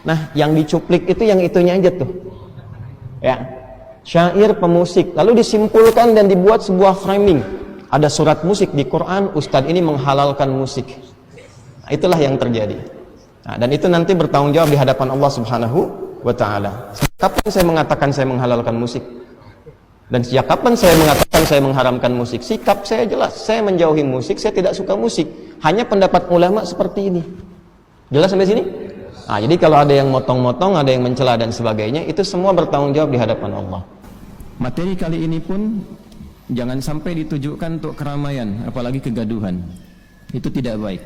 Nah, yang dicuplik itu yang itunya aja tuh. Ya. Syair pemusik. Lalu disimpulkan dan dibuat sebuah framing. Ada surat musik di Quran, ustadz ini menghalalkan musik. Nah, itulah yang terjadi. Nah, dan itu nanti bertanggung jawab di hadapan Allah Subhanahu wa taala. Kapan saya mengatakan saya menghalalkan musik? Dan sejak kapan saya mengatakan saya mengharamkan musik? Sikap saya jelas, saya menjauhi musik, saya tidak suka musik. Hanya pendapat ulama seperti ini. Jelas sampai sini? Nah, jadi kalau ada yang motong-motong, ada yang mencela dan sebagainya, itu semua bertanggung jawab di hadapan Allah. Materi kali ini pun jangan sampai ditujukan untuk keramaian, apalagi kegaduhan. Itu tidak baik.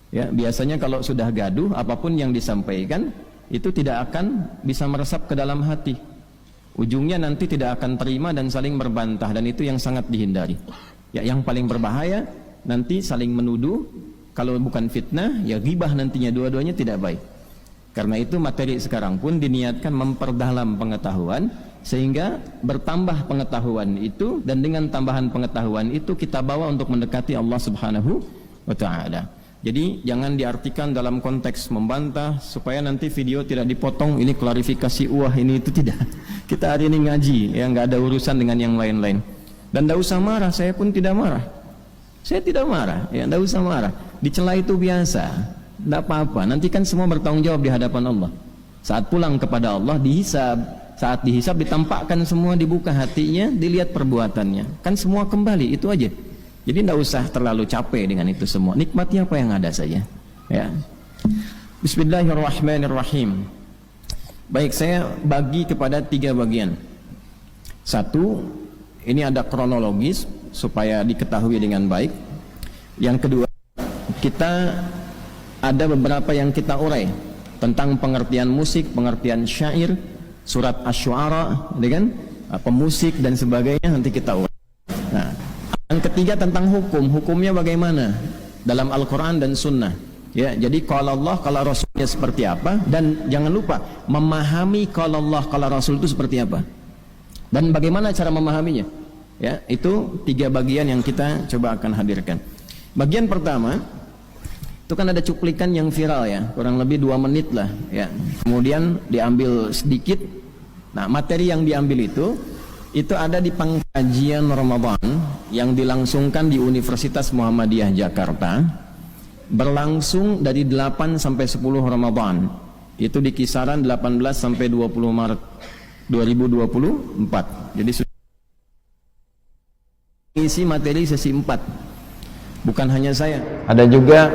Ya, biasanya kalau sudah gaduh, apapun yang disampaikan itu tidak akan bisa meresap ke dalam hati. Ujungnya nanti tidak akan terima dan saling berbantah, dan itu yang sangat dihindari. Ya, yang paling berbahaya nanti saling menuduh, kalau bukan fitnah ya ghibah nantinya, dua-duanya tidak baik. Karena itu materi sekarang pun diniatkan memperdalam pengetahuan sehingga bertambah pengetahuan itu, dan dengan tambahan pengetahuan itu kita bawa untuk mendekati Allah Subhanahu wa taala. Jadi jangan diartikan dalam konteks membantah supaya nanti video tidak dipotong, ini klarifikasi ini itu tidak. Kita hari ini ngaji, ya nggak ada urusan dengan yang lain-lain. Dan tidak usah marah, saya pun tidak marah. Saya tidak marah, ya tidak usah marah. Dicela itu biasa, tidak apa-apa. Nanti kan semua bertanggung jawab di hadapan Allah. Saat pulang kepada Allah dihisab, saat dihisab ditampakkan semua, dibuka hatinya, dilihat perbuatannya. Kan semua kembali, itu aja. Jadi tidak usah terlalu capek dengan itu semua. Nikmati apa yang ada saja. Ya. Bismillahirrahmanirrahim. Baik, saya bagi kepada 3 bagian. Satu, ini ada kronologis supaya diketahui dengan baik. Yang kedua, kita ada beberapa yang kita urai tentang pengertian musik, pengertian syair, surat asy-syu'ara, pemusik dan sebagainya, nanti kita urai. Nah, yang ketiga tentang hukumnya bagaimana dalam Al-Quran dan Sunnah. Ya, jadi kalau Allah, kalau Rasulnya seperti apa, dan jangan lupa memahami kalau Allah, kalau Rasul itu seperti apa, dan bagaimana cara memahaminya. Ya, itu 3 bagian yang kita coba akan hadirkan. Bagian pertama itu kan ada cuplikan yang viral ya, kurang lebih 2 menit lah. Ya, kemudian diambil sedikit. Nah, materi yang diambil itu ada di pengkajian Ramadan yang dilangsungkan di Universitas Muhammadiyah Jakarta, berlangsung dari 8 sampai 10 Ramadan. Itu di kisaran 18 sampai 20 Maret 2024. Jadi isi materi sesi 4. Bukan hanya saya, ada juga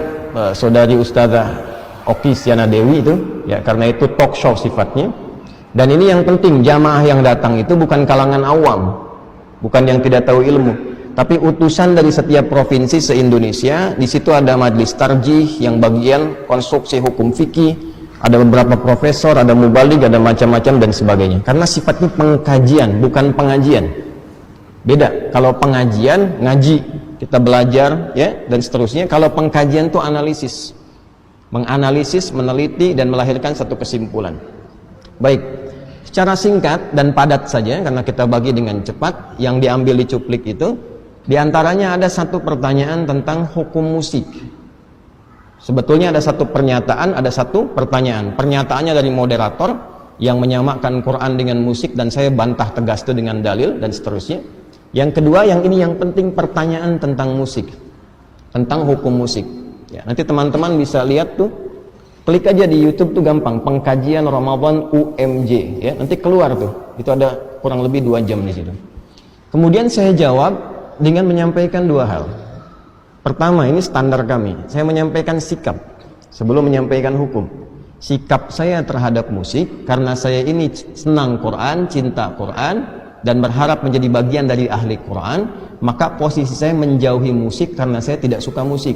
saudari Ustazah Oki Siana Dewi itu, ya, karena itu talk show sifatnya. Dan ini yang penting, jamaah yang datang itu bukan kalangan awam, bukan yang tidak tahu ilmu, tapi utusan dari setiap provinsi se-Indonesia. Di situ ada majelis tarjih yang bagian konstruksi hukum fikih, ada beberapa profesor, ada mubaligh, ada macam-macam dan sebagainya. Karena sifatnya pengkajian, bukan pengajian. Beda. Kalau pengajian, ngaji, kita belajar, ya, dan seterusnya. Kalau pengkajian itu analisis, menganalisis, meneliti dan melahirkan satu kesimpulan. Baik, secara singkat dan padat saja karena kita bagi dengan cepat. Yang diambil di cuplik itu diantaranya ada satu pertanyaan tentang hukum musik. Sebetulnya ada satu pernyataan, ada satu pertanyaan. Pernyataannya dari moderator yang menyamakan Quran dengan musik, dan saya bantah tegas itu dengan dalil dan seterusnya. Yang kedua, yang ini yang penting, pertanyaan tentang musik, tentang hukum musik. Ya, nanti teman-teman bisa lihat tuh, klik aja di YouTube tuh gampang, pengkajian Ramadan UMJ, ya, nanti keluar tuh. Itu ada kurang lebih 2 jam di situ. Kemudian saya jawab dengan menyampaikan 2 hal. Pertama, ini standar kami. Saya menyampaikan sikap sebelum menyampaikan hukum. Sikap saya terhadap musik karena saya ini senang Quran, cinta Quran, dan berharap menjadi bagian dari ahli Quran, maka posisi saya menjauhi musik karena saya tidak suka musik.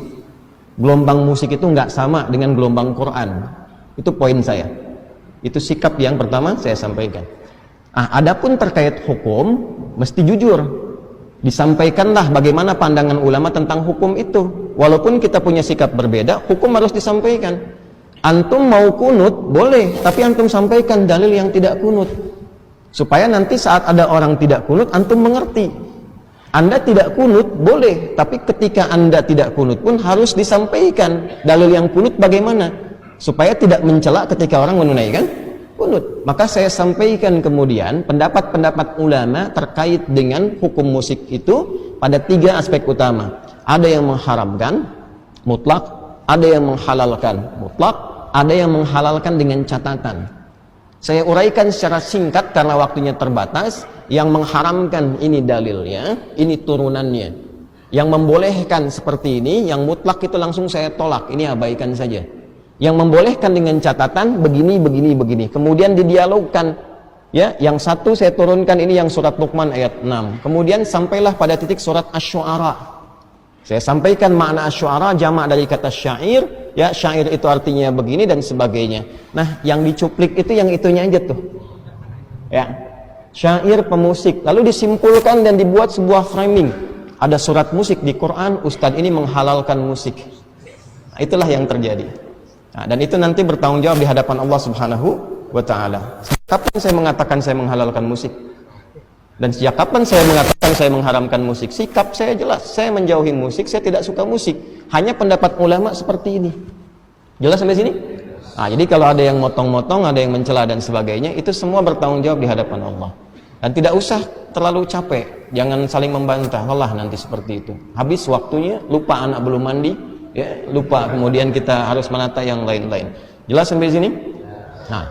Gelombang musik itu nggak sama dengan gelombang Quran. Itu poin saya. Itu sikap yang pertama saya sampaikan. Adapun terkait hukum, mesti jujur. Disampaikanlah bagaimana pandangan ulama tentang hukum itu. Walaupun kita punya sikap berbeda, hukum harus disampaikan. Antum mau kunut, boleh, tapi antum sampaikan dalil yang tidak kunut. Supaya nanti saat ada orang tidak kunut, antum mengerti. Anda tidak kunut, boleh, tapi ketika Anda tidak kunut pun harus disampaikan dalil yang kunut bagaimana. supaya tidak mencela ketika orang menunaikan kunut. Maka saya sampaikan kemudian pendapat-pendapat ulama terkait dengan hukum musik itu pada 3 aspek utama. Ada yang mengharamkan mutlak, ada yang menghalalkan mutlak, ada yang menghalalkan dengan catatan. Saya uraikan secara singkat karena waktunya terbatas. Yang mengharamkan ini dalilnya, ini turunannya. Yang membolehkan seperti ini, yang mutlak itu langsung saya tolak, ini abaikan saja. Yang membolehkan dengan catatan begini, begini, begini. Kemudian didialogkan, ya. Yang satu saya turunkan ini yang surat Luqman ayat 6. Kemudian sampailah pada titik surat Asy-Syu'ara. Saya sampaikan makna Asy-Syu'ara jamak dari kata syair, ya. Syair itu artinya begini dan sebagainya. Nah, yang dicuplik itu yang itunya aja tuh, ya. Syair pemusik, lalu disimpulkan dan dibuat sebuah framing. Ada surat musik di Quran, Ustadz ini menghalalkan musik. Nah, itulah yang terjadi. Nah, dan itu nanti bertanggung jawab di hadapan Allah Subhanahu wa Ta'ala. Kapan saya mengatakan saya menghalalkan musik? Dan sejak kapan saya mengatakan saya mengharamkan musik? Sikap saya jelas, saya menjauhi musik, saya tidak suka musik. Hanya pendapat ulama seperti ini. Jelas sampai sini? Nah, jadi kalau ada yang motong-motong, ada yang mencela dan sebagainya, itu semua bertanggung jawab di hadapan Allah. Dan tidak usah terlalu capek, jangan saling membantah, lelah nanti seperti itu. Habis waktunya, lupa anak belum mandi, ya, lupa kemudian kita harus menata yang lain-lain. Jelas sampai sini? Nah,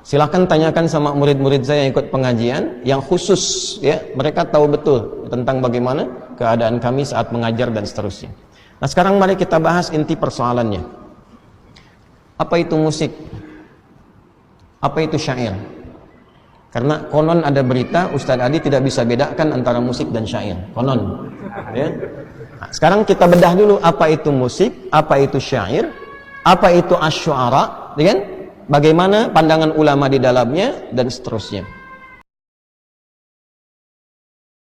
silakan tanyakan sama murid-murid saya yang ikut pengajian, yang khusus, ya, mereka tahu betul tentang bagaimana keadaan kami saat mengajar dan seterusnya. Nah, sekarang mari kita bahas inti persoalannya. Apa itu musik? Apa itu syair? Karena konon ada berita Ustadz Adi tidak bisa bedakan antara musik dan syair. Konon, ya. Nah, sekarang kita bedah dulu apa itu musik, apa itu syair, apa itu asy-syu'ara, ya kan? Bagaimana pandangan ulama di dalamnya dan seterusnya.